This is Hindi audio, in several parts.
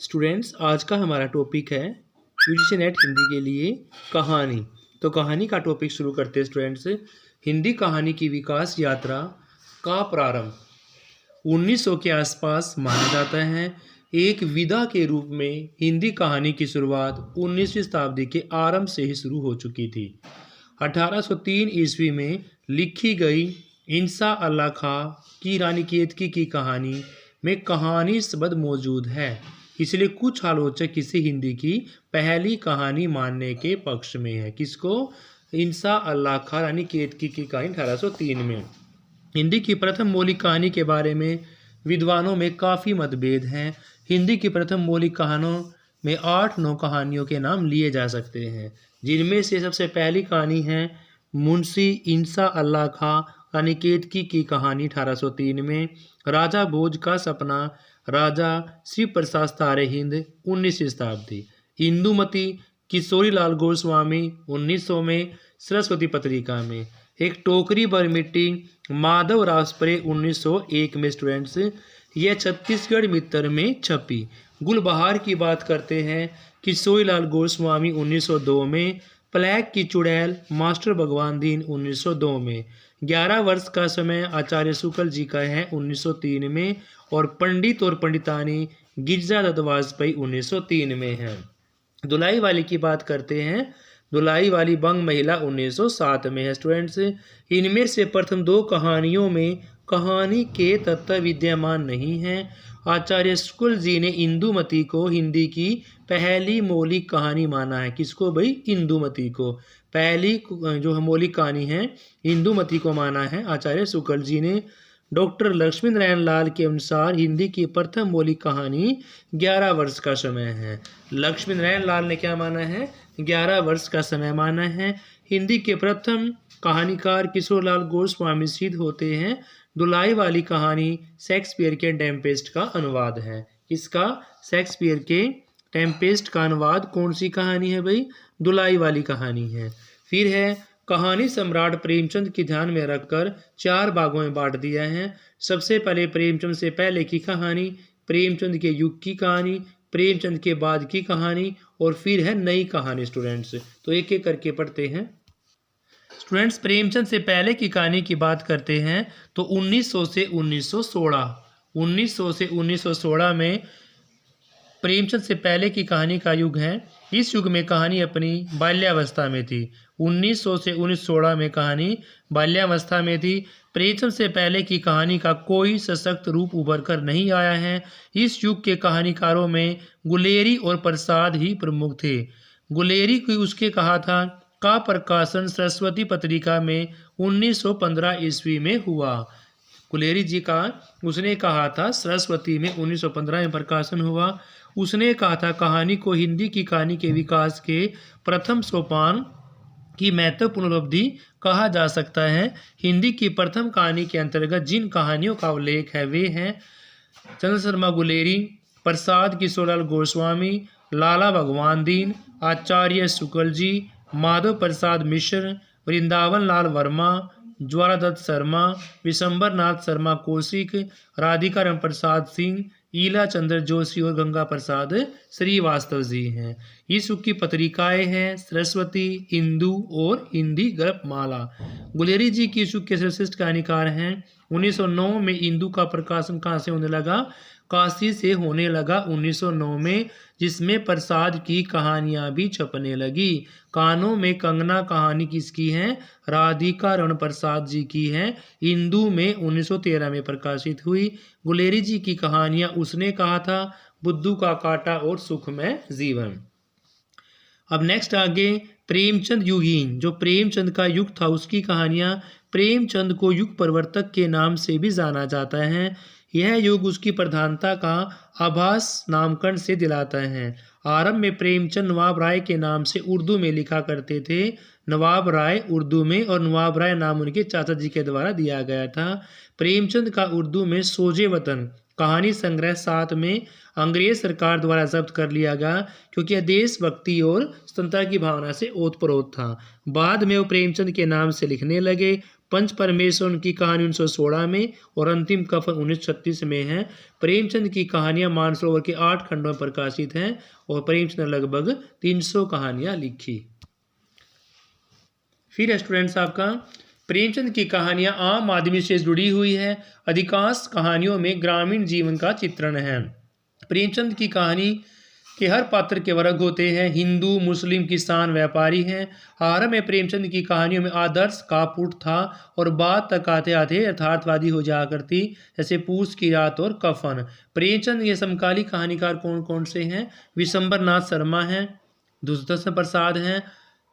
स्टूडेंट्स आज का हमारा टॉपिक है यूजीसी नेट हिंदी के लिए कहानी। तो कहानी का टॉपिक शुरू करते हैं स्टूडेंट्स। हिंदी कहानी की विकास यात्रा का प्रारंभ 1900 के आसपास माना जाता है। एक विधा के रूप में हिंदी कहानी की शुरुआत 19वीं शताब्दी के आरंभ से ही शुरू हो चुकी थी। 1803 ईस्वी में लिखी गई इंसा अल्लाह खां की रानी केतकी की कहानी में कहानी शब्द मौजूद है, इसलिए कुछ आलोचक इसे हिंदी की पहली कहानी मानने के पक्ष में है। किसको? इंसा अल्लाह खां रानी केतकी की कहानी 1803 में। हिंदी की प्रथम मौलिक कहानी के बारे में विद्वानों में काफ़ी मतभेद हैं। हिंदी की प्रथम मौलिक कहानियों में 8-9 कहानियों के नाम लिए जा सकते हैं, जिनमें से सबसे पहली कहानी है मुंशी इंसा अल्लाह खां रानी केतकी की कहानी 1803 में। राजा भोज का सपना, राजा श्री प्रसाद तारे हिंद 19वीं शताब्दी। इंदुमती किशोरी लाल गोस्वामी 1900 में सरस्वती पत्रिका में। एक टोकरी भर मिट्टी माधव राजपरे 1901 में स्टूडेंट्स। यह छत्तीसगढ़ मित्र में छपी। गुलबहार की बात करते हैं किशोरी लाल गोस्वामी 1902 में। प्लेग की चुड़ैल मास्टर भगवान दीन 1902 में। 11 वर्ष का समय आचार्य शुक्ल जी का है 1903 में। और पंडित और पंडितानी गिरजा दत्त वाजपेयी 1903 में है। दुलाई वाली की बात करते हैं। दुलाई वाली बंग महिला 1907 में है स्टूडेंट्स। इनमें से प्रथम 2 कहानियों में कहानी के तत्व विद्यमान नहीं हैं। आचार्य शुक्ल जी ने इंदुमती को हिंदी की पहली मौलिक कहानी माना है। किसको भाई? इंदुमती को। पहली जो मौलिक कहानी है इंदुमती को माना है आचार्य शुक्ल जी ने। डॉक्टर लक्ष्मी नारायण लाल के अनुसार हिंदी की प्रथम मौलिक कहानी 11 वर्ष का समय है। लक्ष्मी नारायण लाल ने क्या माना है? 11 वर्ष का समय माना है। हिंदी के प्रथम कहानीकार किशोर लाल गोस्वामी सिद्ध होते हैं। दुलाई वाली कहानी शेक्सपियर के टेम्पेस्ट का अनुवाद है। इसका शेक्सपियर के टेम्पेस्ट का अनुवाद कौन सी कहानी है भाई? दुलाई वाली कहानी है। फिर है कहानी सम्राट प्रेमचंद की ध्यान में रखकर 4 भागों में बांट दिया है। सबसे पहले प्रेमचंद से पहले की कहानी, प्रेमचंद के युग की कहानी, प्रेमचंद के बाद की कहानी और फिर है नई कहानी स्टूडेंट्स। तो एक एक करके पढ़ते हैं स्टूडेंट्स। प्रेमचंद से पहले की कहानी की बात करते हैं तो 1900 से 1916 में प्रेमचंद से पहले की कहानी का युग है। इस युग में कहानी अपनी बाल्यावस्था में थी। 1900 से 1916 में कहानी बाल्यावस्था में थी। प्रेमचंद से पहले की कहानी का कोई सशक्त रूप उभर कर नहीं आया है। इस युग के कहानीकारों में गुलेरी और प्रसाद ही प्रमुख थे। गुलेरी को उसके कहा था का प्रकाशन सरस्वती पत्रिका में 1915 ईस्वी में हुआ। गुलेरी जी का उसने कहा था सरस्वती में 1915 में प्रकाशन हुआ। उसने कहा था कहानी को हिंदी की कहानी के विकास के प्रथम सोपान की महत्वपूर्ण उपलब्धि कहा जा सकता है। हिंदी की प्रथम कहानी के अंतर्गत जिन कहानियों का उल्लेख है वे हैं चंद्र शर्मा गुलेरी, प्रसाद किशोरलाल गोस्वामी, लाला भगवान दीन, आचार्य शुक्ल जी, माधव प्रसाद मिश्र, वृंदावन लाल वर्मा, ज्वालादत्त शर्मा, विशंबर नाथ शर्मा कौशिक, राधिका राम प्रसाद सिंह, ईला चंद्र जोशी और गंगा प्रसाद श्रीवास्तव जी हैं। इस युग की पत्रिकाएं हैं सरस्वती, इंदु और हिंदी गल्पमाला। गुलेरी जी की इस युग के श्रेष्ठ कहानीकार हैं। 1909 में इंदु का प्रकाशन कहाँ से होने लगा? काशी से होने लगा 1909 में, जिसमें प्रसाद की कहानियां भी छपने लगी। कानों में कंगना कहानी किसकी है? राधिका रण प्रसाद जी की है। इंदु में 1913 में प्रकाशित हुई। गुलेरी जी की कहानियां उसने कहा था बुद्धू का कांटा और सुखमय जीवन। अब नेक्स्ट आगे प्रेमचंद युगीन, जो प्रेमचंद का युग था उसकी कहानियां। प्रेमचंद को युग प्रवर्तक के नाम से भी जाना जाता है। यह युग उसकी प्रधानता का आभास नामकरण से दिलाता है। आरंभ में प्रेमचंद नवाब राय के नाम से उर्दू में लिखा करते थे। नवाब राय उर्दू में और नवाब राय नाम उनके चाचा जी के द्वारा दिया गया था। प्रेमचंद का उर्दू में सोजे वतन कहानी संग्रह 7 में अंग्रेज सरकार द्वारा जब्त कर लिया गया, क्योंकि यह देशभक्ति और स्वतंत्रता की भावना से ओतप्रोत था। बाद में वो प्रेमचंद के नाम से लिखने लगे। पंच परमेश्वर की कहानी 1916 में और अंतिम कफन 1936 में है। प्रेमचंद की कहानियां मानसरोवर के 8 खंडों में प्रकाशित हैं और प्रेमचंद ने लगभग 300 कहानियां लिखी। फिर स्टूडेंट्स आपका प्रेमचंद की कहानियां आम आदमी से जुड़ी हुई है। अधिकांश कहानियों में ग्रामीण जीवन का चित्रण है। प्रेमचंद की कहानी के हर पात्र के वर्ग होते हैं। हिंदू, मुस्लिम, किसान, व्यापारी हैं। आरंभ में प्रेमचंद की कहानियों में आदर्श का पुट था और बात तक आते आते यथार्थवादी हो जाया करती, जैसे पूस की रात और कफन। प्रेमचंद के समकालीन कहानीकार कौन कौन से हैं? विशंबर नाथ शर्मा हैं, दुष्दर्शन प्रसाद हैं,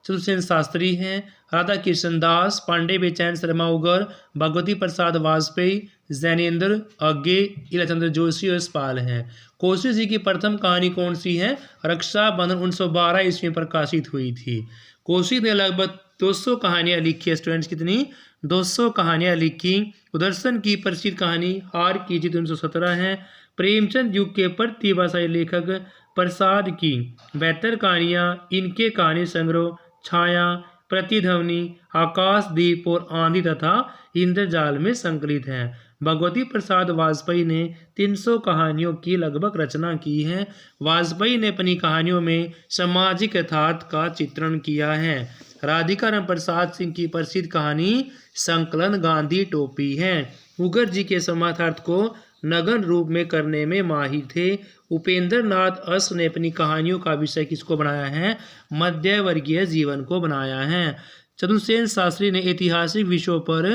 चतुर्सेन शास्त्री हैं, राधा कृष्ण दास, पांडे बेचैन शर्मा उगर, भगवती प्रसाद वाजपेयी, जैनेन्द्र अज्ञे, इलाचंद्र जोशी और यशपाल हैं। कोशी जी की प्रथम कहानी कौन सी है? रक्षाबंधन 1912 ईस्वी में प्रकाशित हुई थी। कोशी ने लगभग 200 कहानियां लिखी। स्टूडेंट्स कितनी? 200 कहानियां लिखी। उदर्शन की प्रसिद्ध कहानी हार की जीत 1917 है। प्रेमचंद युग के प्रतिभाशाली लेखक प्रसाद की 72 कहानियां इनके कहानी संग्रह छाया, प्रतिध्वनि, आकाशदीप और आंधी तथा इंद्रजाल में संकलित हैं। भगवती प्रसाद वाजपेयी ने 300 कहानियों की लगभग रचना की है। वाजपेयी ने अपनी कहानियों में सामाजिक यथार्थ का चित्रण किया है। राधिका राम प्रसाद सिंह की प्रसिद्ध कहानी संकलन गांधी टोपी है। उगर जी के समानार्थ को नगन रूप में करने में माहिर थे। उपेंद्र नाथ अस ने अपनी कहानियों का विषय किसको बनाया है? मध्यवर्गीय जीवन को बनाया है। चतुर्सेन शास्त्री ने ऐतिहासिक विषयों पर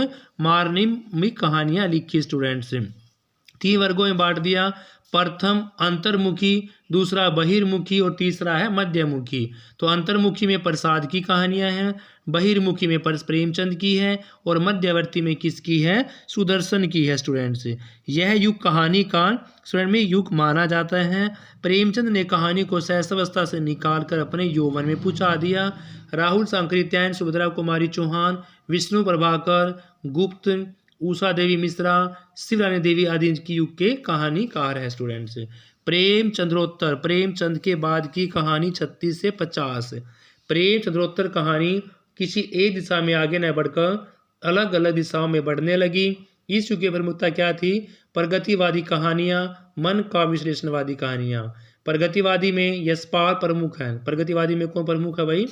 मार्मिक कहानियां लिखी। स्टूडेंट्स 3 वर्गों में बांट दिया। प्रथम अंतर्मुखी, दूसरा बहिर्मुखी और तीसरा है मध्यमुखी। तो अंतर्मुखी में प्रसाद की कहानियां हैं, बहिर्मुखी में प्रेमचंद की है और मध्यवर्ती में किसकी है? सुदर्शन की है। स्टूडेंट्स यह युग कहानी का स्वर्णिम युग माना जाता है। प्रेमचंद ने कहानी को शैशवावस्था से निकालकर अपने यौवन में पहुंचा दिया। राहुल सांकृत्यायन, सुभद्रा कुमारी चौहान, विष्णु प्रभाकर गुप्त, उषा देवी मिश्रा, शिवरानी देवी आदि की युग के कहानीकार है। स्टूडेंट्स प्रेमचंद्रोत्तर, प्रेमचंद के बाद की कहानी 36 से 50। प्रेमचंद्रोत्तर कहानी किसी एक दिशा में आगे न बढ़कर अलग अलग दिशाओं में बढ़ने लगी। इस युग की प्रमुखता क्या थी? प्रगतिवादी कहानियां, मन का विश्लेषणवादी कहानियां। प्रगतिवादी में यशपाल प्रमुख है। प्रगतिवादी में कौन प्रमुख है भाई?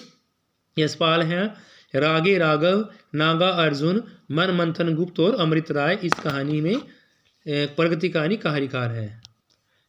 यशपाल हैं। रागे राघव, नागा अर्जुन, मन मंथन गुप्त और अमृत राय इस कहानी में प्रगति कहानी कहानीकार है।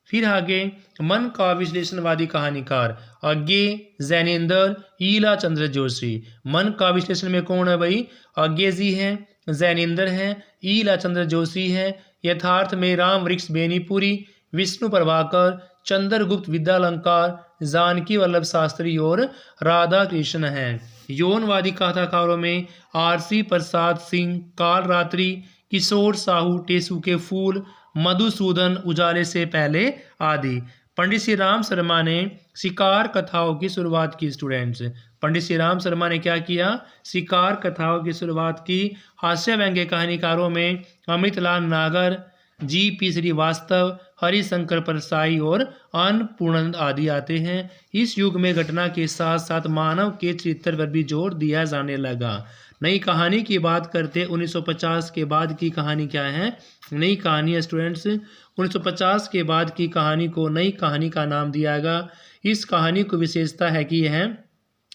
फिर आगे मन का विश्लेषणवादी कहानीकार अज्ञे, जैनेन्द्र, ईला चंद्र जोशी। मन का विश्लेषण में कौन है भाई? अज्ञे जी हैं, जैनेन्द्र हैं, ईला चंद्र जोशी हैं। यथार्थ में राम वृक्ष बेनीपुरी, विष्णु प्रभाकर, चंद्रगुप्त विद्यालंकार, जानकी वल्लभ शास्त्री और राधा कृष्ण हैं। यौनवादी कथाकारों में आरसी प्रसाद सिंह, कालरात्रि, किशोर साहू, टेसू के फूल, मधुसूदन, उजाले से पहले आदि। पंडित श्री राम शर्मा ने शिकार कथाओं की शुरुआत की। स्टूडेंट्स पंडित श्री राम शर्मा ने क्या किया? शिकार कथाओं की शुरुआत की। हास्य व्यंग्य कहानीकारों में अमृतलाल नागर, जी.पी. श्रीवास्तव, हरिशंकर परसाई और अन्नपूर्णानंद आदि आते हैं। इस युग में घटना के साथ साथ मानव के चरित्र पर भी जोर दिया जाने लगा। नई कहानी की बात करते 1950 के बाद की कहानी क्या है? नई कहानी। स्टूडेंट्स 1950 के बाद की कहानी को नई कहानी का नाम दिया गया। इस कहानी को विशेषता है कि यह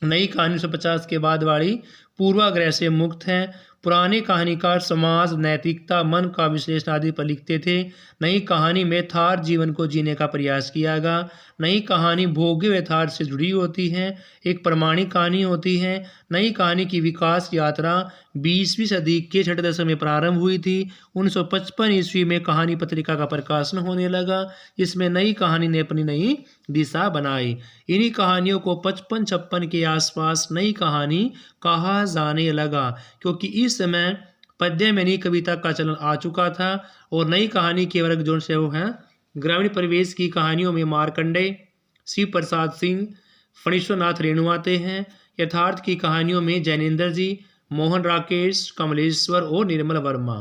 नई कहानी 1950 के बाद वाली पूर्वाग्रह से मुक्त है। पुराने कहानीकार समाज, नैतिकता, मन का विश्लेषण आदि पर लिखते थे। नई कहानी में यथार्थ जीवन को जीने का प्रयास किया गया। नई कहानी भोग्य यथार्थ से जुड़ी होती है, एक प्रमाणिक कहानी होती है। नई कहानी की विकास यात्रा 20वीं सदी के छठे दशक में प्रारंभ हुई थी। 1955 ईस्वी में कहानी पत्रिका का प्रकाशन होने लगा, जिसमें नई कहानी ने अपनी नई दिशा बनाई। इन्हीं कहानियों को 55-56 के आसपास नई कहानी कहा जाने लगा, क्योंकि इस समय पद्य में नई कविता का चलन आ चुका था। और नई कहानी के वर्ग जो से वो हैं ग्रामीण परिवेश की कहानियों में मार्कंडेय, शिव प्रसाद सिंह, फणीश्वर नाथ रेणु आते हैं। यथार्थ की कहानियों में जैनेन्द्र जी, मोहन राकेश, कमलेश्वर और निर्मल वर्मा।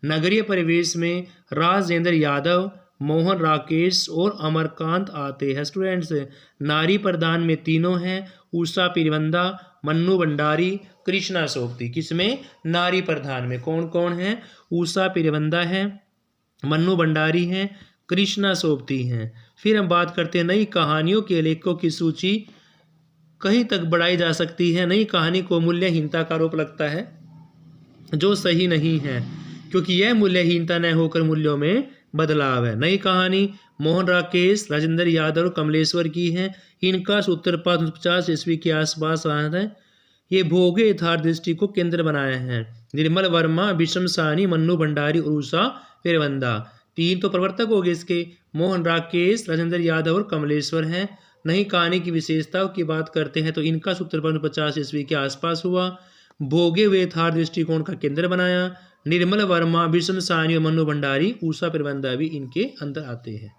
नगरीय परिवेश में राजेंद्र यादव, मोहन राकेश और अमरकांत आते हैं। स्टूडेंट्स नारी प्रधान में तीनों हैं, उषा पिरवंदा, मन्नू भंडारी, कृष्णा सोबती। किसमें? नारी प्रधान में। कौन कौन है? उषा पिरवंदा है, मन्नू भंडारी हैं, कृष्णा सोबती हैं। फिर हम बात करते हैं नई कहानियों के लेखकों की सूची कहीं तक बढ़ाई जा सकती है। नई कहानी को मूल्यहीनता का आरोप लगता है, जो सही नहीं है, क्योंकि यह मूल्यहीनता न होकर मूल्यों में बदलाव है। नई कहानी मोहन राकेश, राजेंद्र यादव और कमलेश्वर की है। इनका सूत्रपात 1950 ईस्वी के आसपास आया है। ये भोगे यथार्थ दृष्टि को केंद्र बनाया है। निर्मल वर्मा, विषम साहनी, मन्नू भंडारी और उषा पेरवंदा, तीन तो प्रवर्तक हो गए इसके। मोहन राकेश, राजेंद्र यादव और कमलेश्वर हैं। नई कहानी की विशेषताओं की बात करते हैं तो इनका सूत्रपात 1950 ईस्वी के आसपास हुआ। भोगे हुए यथार्थ दृष्टिकोण का केंद्र बनाया। निर्मल वर्मा, विषम साहनी और मन्नू भंडारी, उषा पेरवंदा भी इनके अंदर आते हैं।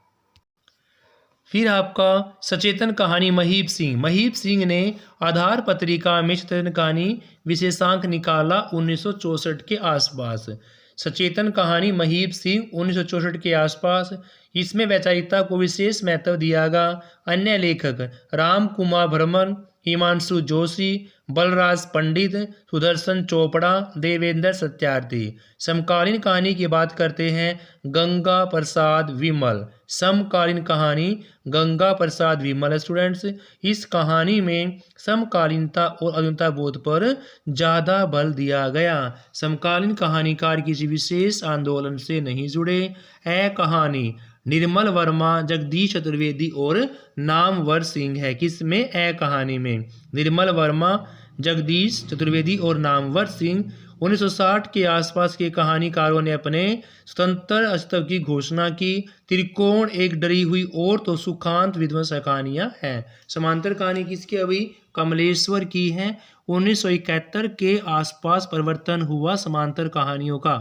फिर आपका सचेतन कहानी महीप सिंह। महीप सिंह ने आधार पत्रिका में सचेतन कहानी विशेषांक निकाला 1964 के आसपास। सचेतन कहानी महीप सिंह 1964 के आसपास। इसमें वैचारिकता को विशेष महत्व दिया गया। अन्य लेखक राम कुमार भरमन, हिमांशु जोशी, बलराज पंडित, सुदर्शन चोपड़ा, देवेंद्र सत्यार्थी। समकालीन कहानी की बात करते हैं गंगा प्रसाद विमल। समकालीन कहानी गंगा प्रसाद विमल स्टूडेंट्स। इस कहानी में समकालीनता और आधुनिकता बोध पर ज़्यादा बल दिया गया। समकालीन कहानीकार किसी विशेष आंदोलन से नहीं जुड़े। कहानी निर्मल वर्मा, जगदीश चतुर्वेदी और नामवर सिंह है। किसमें? कहानी में निर्मल वर्मा, जगदीश चतुर्वेदी और नामवर सिंह। 1960 के आसपास के कहानीकारों ने अपने स्वतंत्र अस्तित्व की घोषणा की। त्रिकोण, एक डरी हुई और तो सुखांत विध्वंस कहानियां हैं। समांतर कहानी किसकी? अभी कमलेश्वर की है। 1971 के आसपास परिवर्तन हुआ समांतर कहानियों का।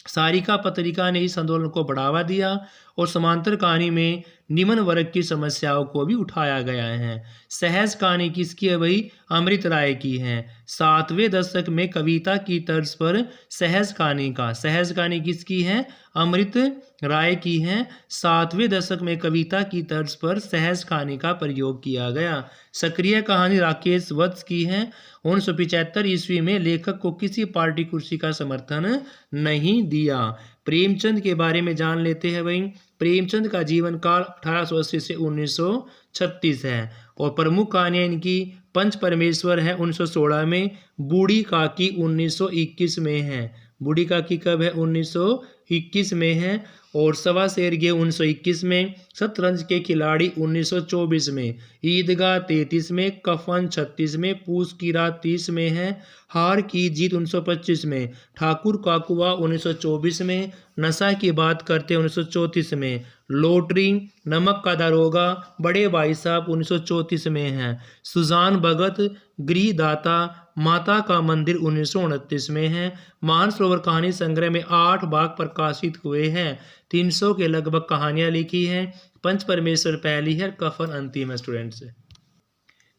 सारिका पत्रिका ने इस आंदोलन को बढ़ावा दिया और समांतर कहानी में निम्न वर्ग की समस्याओं को भी उठाया गया है। सहज कहानी किसकी है? भाई अमृत राय की है। 7वें दशक में कविता की तर्ज पर सहज कहानी किसकी है? अमृत राय की है। 7वें दशक में कविता की तर्ज पर सहज कहानी का प्रयोग किया गया। सक्रिय कहानी राकेश वत्स की है। 1975 ईस्वी में लेखक को किसी पार्टी कुर्सी का समर्थन नहीं दिया। प्रेमचंद के बारे में जान लेते हैं भाई। प्रेमचंद का जीवन काल 1880 से 1936 है और प्रमुख कहानियां इनकी पंच परमेश्वर है 1916 में, बूढ़ी काकी 1921 में है। बूढ़ी काकी कब है? 1921 में है। और सवा शेर गे 1921 में, शतरंज के खिलाड़ी 1924 में, ईदगाह 33 में, कफन 36 में, पूस की रात 30 में है, हार की जीत 1925 में, ठाकुर काकुआ 1924 में, नशा की बात करते 1934 में, लॉटरी, नमक का दारोगा, बड़े भाई साहब 1934 में है, सुजान भगत, गृहदाता, माता का मंदिर 1929 में है। मानसरोवर कहानी संग्रह में 8 भाग प्रकाशित हुए हैं। 300 के लगभग कहानियां लिखी हैं। पंच परमेश्वर पहली है, कफन अंतिम है स्टूडेंट्स।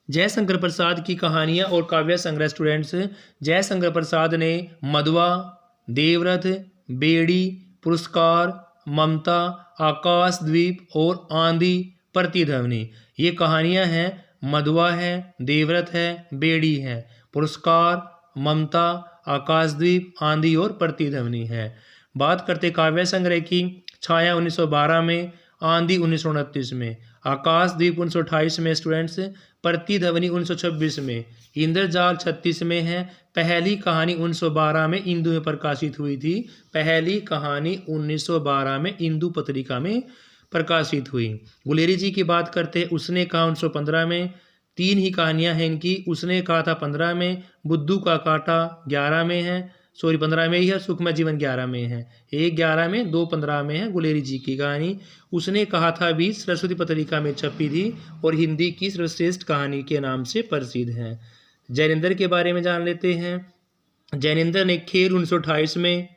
जयशंकर प्रसाद की कहानियां और काव्य संग्रह स्टूडेंट्स। जयशंकर प्रसाद ने मधुआ, देवरथ, बेड़ी, पुरस्कार, ममता, आकाशद्वीप और आंधी प्रतिध्वनि, ये कहानियां हैं। मधुआ है, देवरथ है, बेड़ी है, पुरस्कार, ममता, आकाशद्वीप, आंधी और प्रतिध्वनि है। बात करते काव्य संग्रह की। छाया 1912 में, आंधी 1929 में, आकाशद्वीप 1928 में स्टूडेंट्स, प्रतिध्वनि 1926 में, इंद्रजाल 36 में है। पहली कहानी 1912 में इंदु में प्रकाशित हुई थी। पहली कहानी 1912 में इंदु पत्रिका में प्रकाशित हुई। गुलेरी जी की बात करते हैं, उसने कहा 1915 में। 3 ही कहानियां हैं इनकी। उसने कहा था 15 में, बुद्धू का कांटा 11 में है, 15 में ही है, सुखमय जीवन 11 में है। 1 11 में, 2 15 में है गुलेरी जी की कहानी। उसने कहा था भी सरस्वती पत्रिका में छपी थी और हिंदी की सर्वश्रेष्ठ कहानी के नाम से प्रसिद्ध है। जैनेंद्र के बारे में जान लेते हैं। जैनेंद्र ने खेल 1928 में,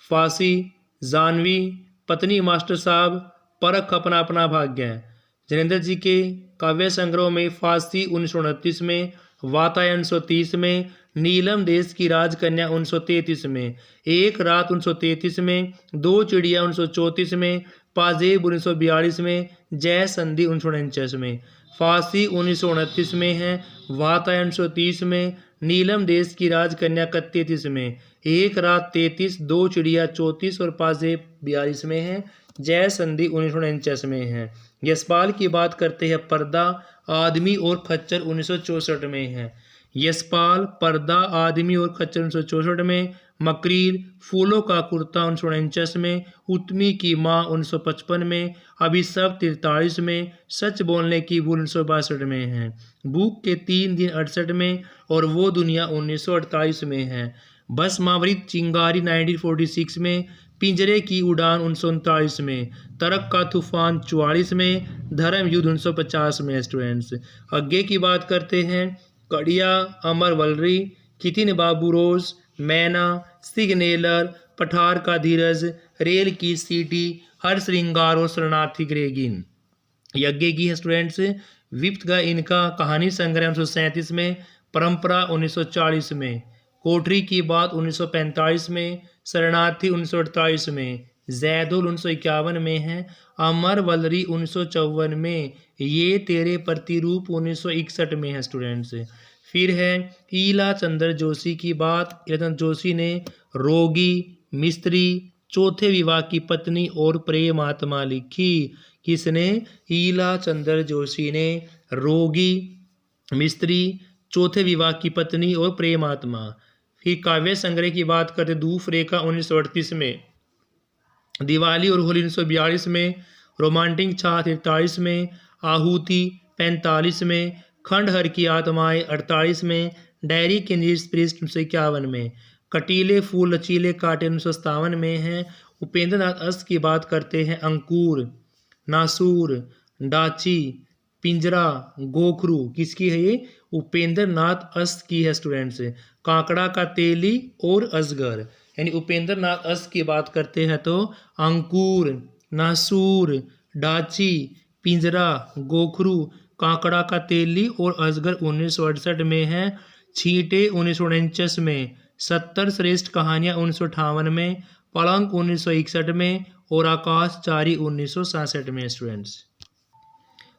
फांसी, जानवी, पत्नी मास्टर साहब, परख अपना अपना भाग्य। जैनेंद्र जी के काव्य संग्रह में फांसी 1929 में, वातायन 1930 में, नीलम देश की राजकन्या 1933 में, एक रात 1933 में, 2 चिड़िया 1934 में, पाजेब 1942 में, जय संधि 1949 में, फांसी 1929 में है, वातायन 1930 में, नीलम देश की राजकन्या 31 में, एक रात 33, दो चिड़िया 34 और पाजेब 42 में है, जय संधि 1949 में है। यशपाल की बात करते हैं, पर्दा, आदमी और खच्चर 1964 में है। यशपाल, पर्दा, आदमी और खच्चर 1964 में, मकरील, फूलों का कुर्ता 1949 में, उत्मी की माँ 1955 में, अभिशप्त 43 में, सच बोलने की भूल 1962 में है, भूख के 3 दिन 68 में और वो दुनिया 1948 में है, भस्मावृत चिंगारी 1946 में, पिंजरे की उड़ान 1939 में, तरक का तूफान 44 में, धर्म युद्ध 1950 में। स्टूडेंट्स आगे की बात करते हैं, कड़िया, अमर वलरी, कितिन बाबू रोज, मैना, सिग्नेलर, पठार का धीरज, रेल की सीटी, हर श्रृंगार और शरणार्थी ग्रेगिन। यज्ञ की है स्टूडेंट्स, विप्त का इनका कहानी संग्रह 1937 में, परंपरा 1940 में, कोठरी की बात 1945 में, शरणार्थी 1948 में, जैदुल 1951 में है, अमर वलरी 1954 में, ये तेरे प्रतिरूप 1961 में है। स्टूडेंट्स फिर है ईला चंद्र जोशी की बात, ईला जोशी ने रोगी, मिस्त्री, चौथे विवाह की पत्नी और प्रेम आत्मा लिखी। किसने? ईला चंद्र जोशी ने रोगी, मिस्त्री, चौथे विवाह की पत्नी और प्रेम आत्मा। फिर काव्य संग्रह की बात करते, धूप रेखा 1938 में, दिवाली और होली 1942 में, रोमांटिक छाछ 43 में, आहुति 45 में, खंडहर की आत्माएं 48 में, डायरी के पृष्ठ 1951 में, कटीले फूल लचीले कांटे 1957 में है। उपेंद्र नाथ अस्त की बात करते हैं, अंकुर, नासूर, डाची, पिंजरा, गोखरू, किसकी है ये? उपेंद्र नाथ अस्त की है। स्टूडेंट्स कांकड़ा का तेली और अजगर, यानी उपेंद्र नाथ अस्त की बात करते हैं तो अंकुर, नासूर, डाची, पिंजरा, गोखरू, कांकड़ा का तेली और अजगर 1968 में है। छींटे 1949 में, 70 श्रेष्ठ कहानियां 1958 में, पलंग 1961 में और आकाशचारी 1966 में। स्टूडेंट्स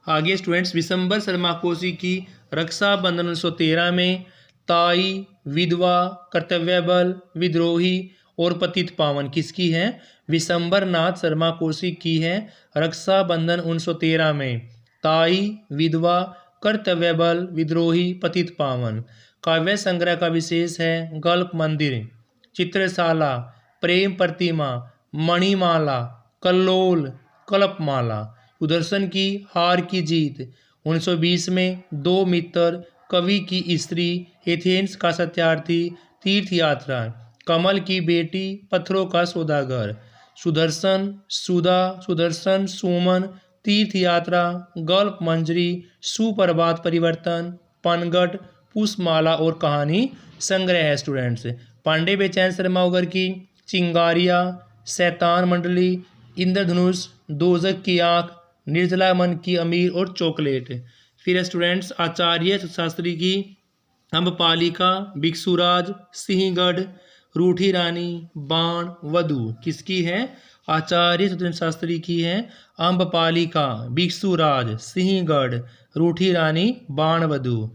आगे स्टूडेंट्स विशंबर शर्मा कोशी की रक्षाबंधन 1913 में, ताई, विधवा, कर्तव्यबल, विद्रोही और पतित पावन किसकी है? विशंबर नाथ शर्मा कोशी की है। रक्षाबंधन 1913 में, ताई, विधवा, कर्तव्यबल, विद्रोही, पतित पावन। काव्य संग्रह का विशेष है, गल्प मंदिर, चित्रशाला, प्रेम प्रतिमा, मणिमाला, कल्लोल, कल्पमाला। सुदर्शन की हार की जीत 1920 में, दो मित्र, कवि की स्त्री, एथेंस का सत्यार्थी, तीर्थ यात्रा, कमल की बेटी, पत्थरों का सौदागर, सुदर्शन, सुधा, सुदर्शन, सुमन, तीर्थ यात्रा, गल्प मंजरी, सुप्रभात परिवर्तन, पनगट, पुष्पमाला और कहानी संग्रह है। स्टूडेंट्स पांडे बेचैन शर्मा वगैरह की चिंगारिया, शैतान मंडली, इंद्रधनुष, दोजक की आंख, निर्जला मन की अमीर और चॉकलेट। फिर स्टूडेंट्स आचार्य शास्त्री की अम्बपालिका, भिक्षुराज, सिंहगढ़, रूठी रानी, बाण, वधु किसकी है? आचार्य सत्येंद्र शास्त्री की है। अम्बपालिका, भिक्षुराज, सिंहगढ़, रूठी रानी, बाण, वधु।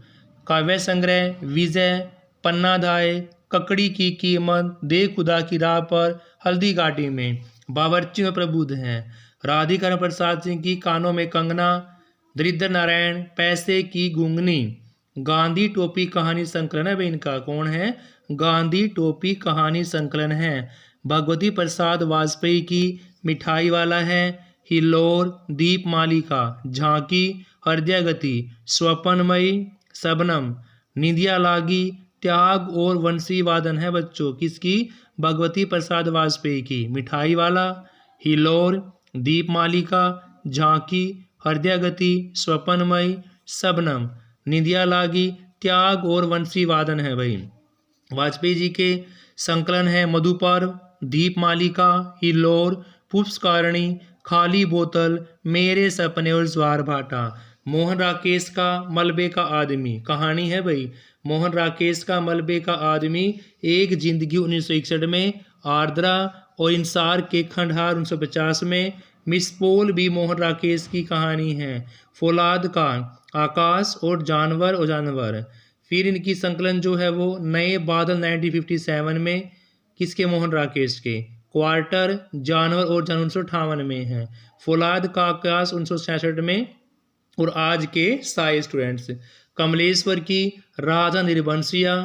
काव्य संग्रह विजय, पन्नाधाय, ककड़ी की कीमत, दे खुदा की राह पर, हल्दी घाटी में, बावर्ची में प्रबुद्ध हैं। राधिका प्रसाद सिंह की कानों में कंगना, दरिद्र नारायण, पैसे की गुंगनी। गांधी टोपी कहानी संकलन है इनका, कौन है? गांधी टोपी कहानी संकलन है। भगवती प्रसाद वाजपेयी की मिठाई वाला है। हिल्लोर, दीपमालिका, झांकी, हृदय गति, स्वप्नमयी, शबनम, निंदिया लागी, त्याग और वंशी वादन है बच्चों किसकी? भगवती प्रसाद वाजपेयी की। मिठाई वाला, हिल्लोर, दीपमालिका, झांकी, हृदय गति, स्वप्नमयी, शबनम, निंदिया लागी, त्याग और वंशी वादन है भाई। वाजपेयी जी के संकलन है मधुपर्व, दीपमालिका, हिल्लोर, पुष्पकारणी, खाली बोतल, मेरे सपने और ज्वार भाटा। मोहन राकेश का मलबे का आदमी कहानी है भाई। मोहन राकेश का मलबे का आदमी, एक जिंदगी 1961 में, आर्द्रा और इंसार के खंडहार 1950 में, मिसपोल बी मोहन राकेश की कहानी है। फौलाद का आकाश और जानवर। फिर इनकी संकलन जो है वो नए बादल 1957 में, किसके, मोहन राकेश के। क्वार्टर जानवर और जानवर 1958 में है। फौलाद का आकाश 1966 में, और आज के साए स्टूडेंट्स। कमलेश्वर की राजा निर्बंसिया,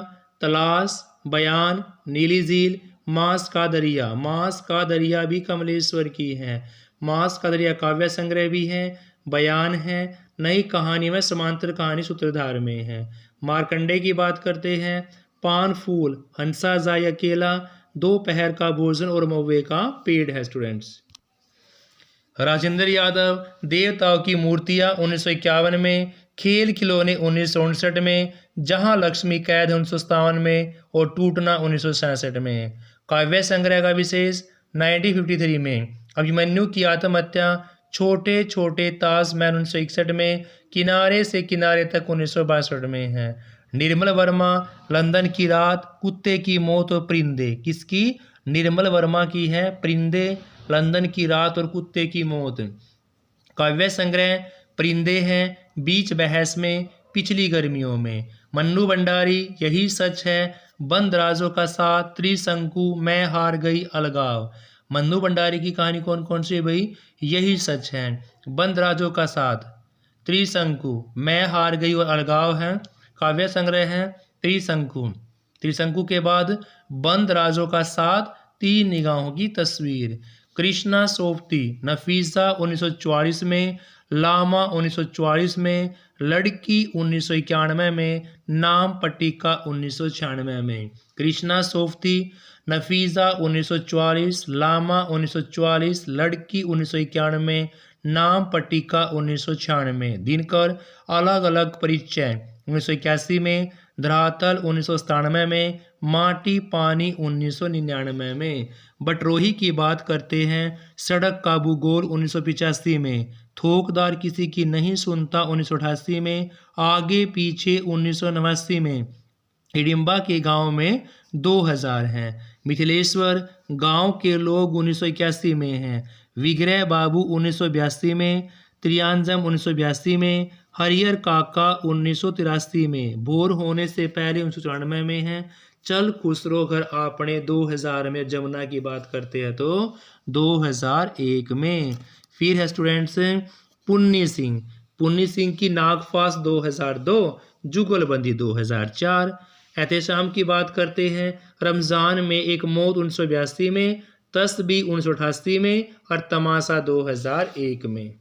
तलाश, बयान, नीली झील, मांस का दरिया भी कमलेश्वर की है। मांस का दरिया काव्य संग्रह भी है, बयान है, नई कहानी में समांतर कहानी सूत्रधार में है। मार्कंडे की बात करते हैं, पान फूल, हंसा जाए अकेला, दोपहर का भोजन और महुए का पेड़ है स्टूडेंट्स। राजेंद्र यादव, देवताओं की मूर्तियां 1951 में, खेल खिलौने 1959 में, जहां लक्ष्मी कैद 1957 में, और टूटना 1966 में। काव्य संग्रह का विशेष 1953 में, अभिमन्यु की आत्महत्या, छोटे छोटे ताजमहल 1961 में, किनारे से किनारे तक 1962 में है। निर्मल वर्मा, लंदन की रात, कुत्ते की मौत और परिंदे, किसकी, निर्मल वर्मा की है, परिंदे, लंदन की रात और कुत्ते की मौत। काव्य संग्रह परिंदे हैं, बीच बहस में, पिछली गर्मियों में। मन्नू भंडारी, यही सच है, बंद राजों का साथ, त्रिशंकु, मैं हार गई, अलगाव। मन्नू भंडारी की कहानी कौन कौन सी है भाई, यही सच है, बंद राजों का साथ, त्रिशंकु, मैं हार गई और अलगाव है। काव्य संग्रह है त्रिशंकु के बाद बंद राजों का साथ, तीन निगाहों की तस्वीर। कृष्णा सोफ्ती, नफीसा 1944 में, लामा 1944 में, लड़की 1991 में, नाम पट्टिका 1996 में। कृष्णा सोफ्ती, नफीसा 1944, लामा 1944, लड़की 1991 में, नाम पट्टिका 1996। दिनकर अलग अलग परिचय 1981 में, धरातल 1997 में, माटी पानी 1999 में। बटरोही की बात करते हैं, सड़क का भूगोल 1985 में, थोकदार किसी की नहीं सुनता 1988 में, आगे पीछे 1989 में, हिडिंबा के गांव में 2000 हैं। मिथिलेश्वर, गांव के लोग 1981 में हैं। विग्रह बाबू 1982 में, त्रियांजम 1982 में, हरिहर काका 1983 में, भोर होने से पहले 1994 में है। चल खुसरो घर आपने 2000 में, जमुना की बात करते हैं तो 2001 में। फिर है स्टूडेंट्स पुन्नी सिंह की नागफास 2002, जुगलबंदी 2004। एहतेशाम की बात करते हैं, रमज़ान में एक मौत 1982 में, तस्बी 1988 में, और तमाशा 2001 में।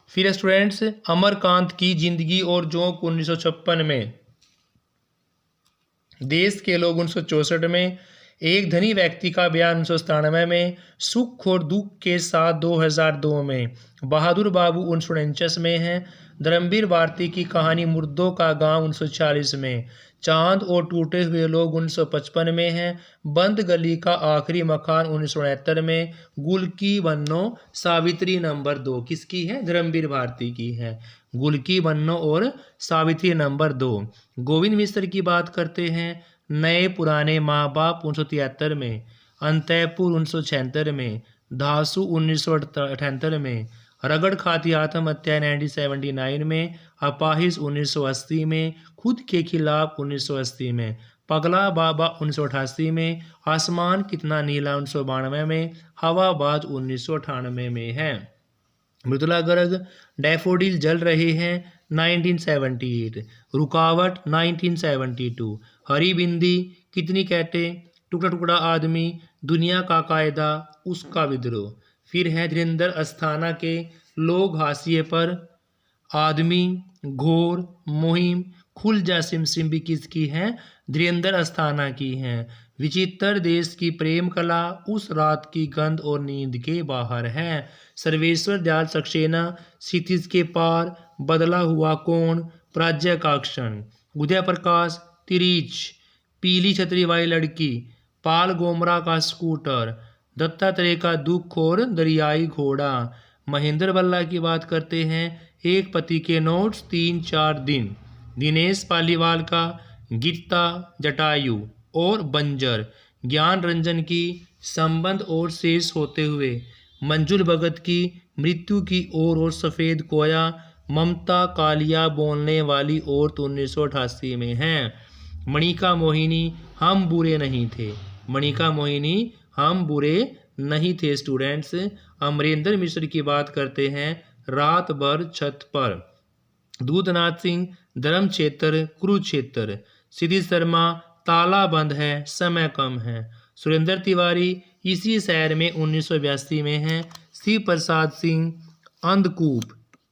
फिर स्टूडेंट्स अमरकांत की जिंदगी और जोंक 1956 में, देश के लोग 1964 में, एक धनी व्यक्ति का बयान 1997 में, सुख और दुख के साथ 2002 में, बहादुर बाबू 1949 में है। धर्मवीर भारती की कहानी मुर्दों का गांव 1940 में, चांद और टूटे हुए लोग 1955 में है। बंद गली का आखिरी मकान 1969 में, गुल की बन्नो सावित्री नंबर 2, किसकी है, धर्मवीर भारती की है, गुल की बन्नो और सावित्री नंबर 2। गोविंद मिश्र की बात करते हैं, नए पुराने माँ बाप 1973 में, अंतैपुर 1976 में, धासु 1978 में, रगड़ खाती आत्महत्या 1979 में, अपाहिज 1980 में, खुद के खिलाफ 1980 में, पगला बाबा 1988 में, आसमान कितना नीला 1992 में, हवाबाज 1998 में है। मृदुला गर्ग, डैफोडिल जल रहे हैं 1978, रुकावट 1972, हरी बिंदी, कितनी कैटे, टुकड़ा टुकड़ा आदमी, दुनिया का कायदा, उसका विद्रोह। फिर है धीरेन्द्र अस्थाना के लोग हाशिए पर, आदमी, घोर, मुहिम, खुल जा सिम भी किसकी है, धीरेन्द्र अस्थाना की है। विचित्र देश की प्रेम कला, उस रात की गंध और नींद के बाहर है। सर्वेश्वर दयाल सक्सेना, क्षितिज के पार, बदला हुआ कौन, प्राज्य का क्षण। उदय प्रकाश, तिरीच, पीली छतरी वाली लड़की, पाल गोमरा का स्कूटर, दत्तात्रेय का दुख और दरियाई घोड़ा। महेंद्र बल्ला की बात करते हैं, एक पति के नोट्स 3-4 दिन। दिनेश पालीवाल का गीता, जटायु और बंजर। ज्ञान रंजन की संबंध और शेष होते हुए। मंजुल भगत की मृत्यु की ओर और सफ़ेद कोया, ममता कालिया बोलने वाली औरत 1988 में है। मणिका मोहिनी हम बुरे नहीं थे। मणिका मोहिनी हम बुरे नहीं थे स्टूडेंट्स। अमरेंद्र मिश्र की बात करते हैं, रात भर छत पर। दूधनाथ सिंह धर्मक्षेत्र कुरुक्षेत्र। सिद्धि शर्मा ताला बंद है, समय कम है। सुरेंद्र तिवारी इसी शहर में 1982 में है। शिव प्रसाद सिंह अंधकूप,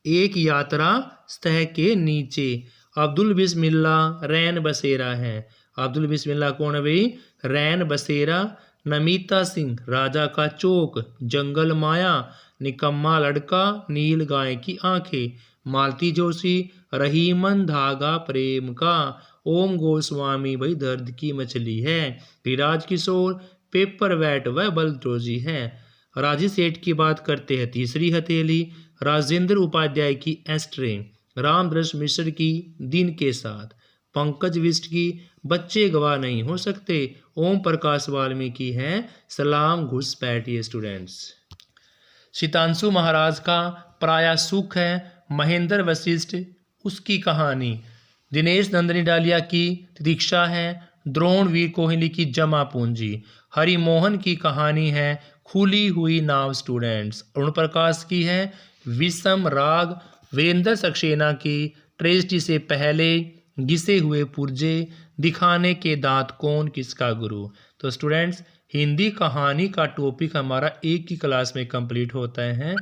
एक यात्रा सतह के नीचे। अब्दुल बिस्मिल्ला रैन बसेरा है। अब्दुल बिस्मिल्ला कौन है भाई? रैन बसेरा। नमिता सिंह राजा का चौक, जंगल माया, निकम्मा लड़का, नील गाय की आंखें। मालती जोशी रहीमन धागा प्रेम का। ओम गोस्वामी भाई दर्द की मछली है। विराज किशोर पेपर वेट व बलदोजी है। राजी सेठ की बात करते हैं, तीसरी हथेली। राजेंद्र उपाध्याय की एस्ट्रे। रामदृष्ट मिश्र की दिन के साथ। पंकज बिष्ट की बच्चे गवाह नहीं हो सकते। ओम प्रकाश वाल्मीकि है सलाम घुसपैठिए स्टूडेंट्स। शीतांशु महाराज का प्राय सुख है। महेंद्र वशिष्ठ उसकी कहानी। दिनेश नंदनी डालिया की दीक्षा है। द्रोण वीर कोहली की जमा पूंजी। हरिमोहन की कहानी है खुली हुई नाव स्टूडेंट्स। अरुण प्रकाश की है विषम राग। वीरेंद्र सक्सेना की ट्रेजिडी से पहले, घिसे हुए पुर्जे, दिखाने के दांत कौन किसका गुरु। तो स्टूडेंट्स हिंदी कहानी का टॉपिक हमारा एक ही क्लास में कंप्लीट होता है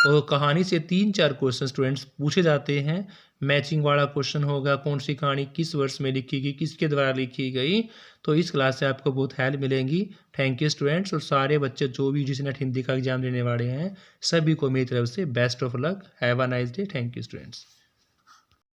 और कहानी से 3-4 क्वेश्चन स्टूडेंट्स पूछे जाते हैं। मैचिंग वाला क्वेश्चन होगा, कौन सी कहानी किस वर्ष में लिखी गई, किसके द्वारा लिखी गई। तो इस क्लास से आपको बहुत हेल्प मिलेंगी। Thank you students. और सारे बच्चे जो भी यूजीसी नेट हिंदी का एग्जाम देने वाले हैं, सभी को मेरी तरफ से best of luck. Have a nice day. Thank you students.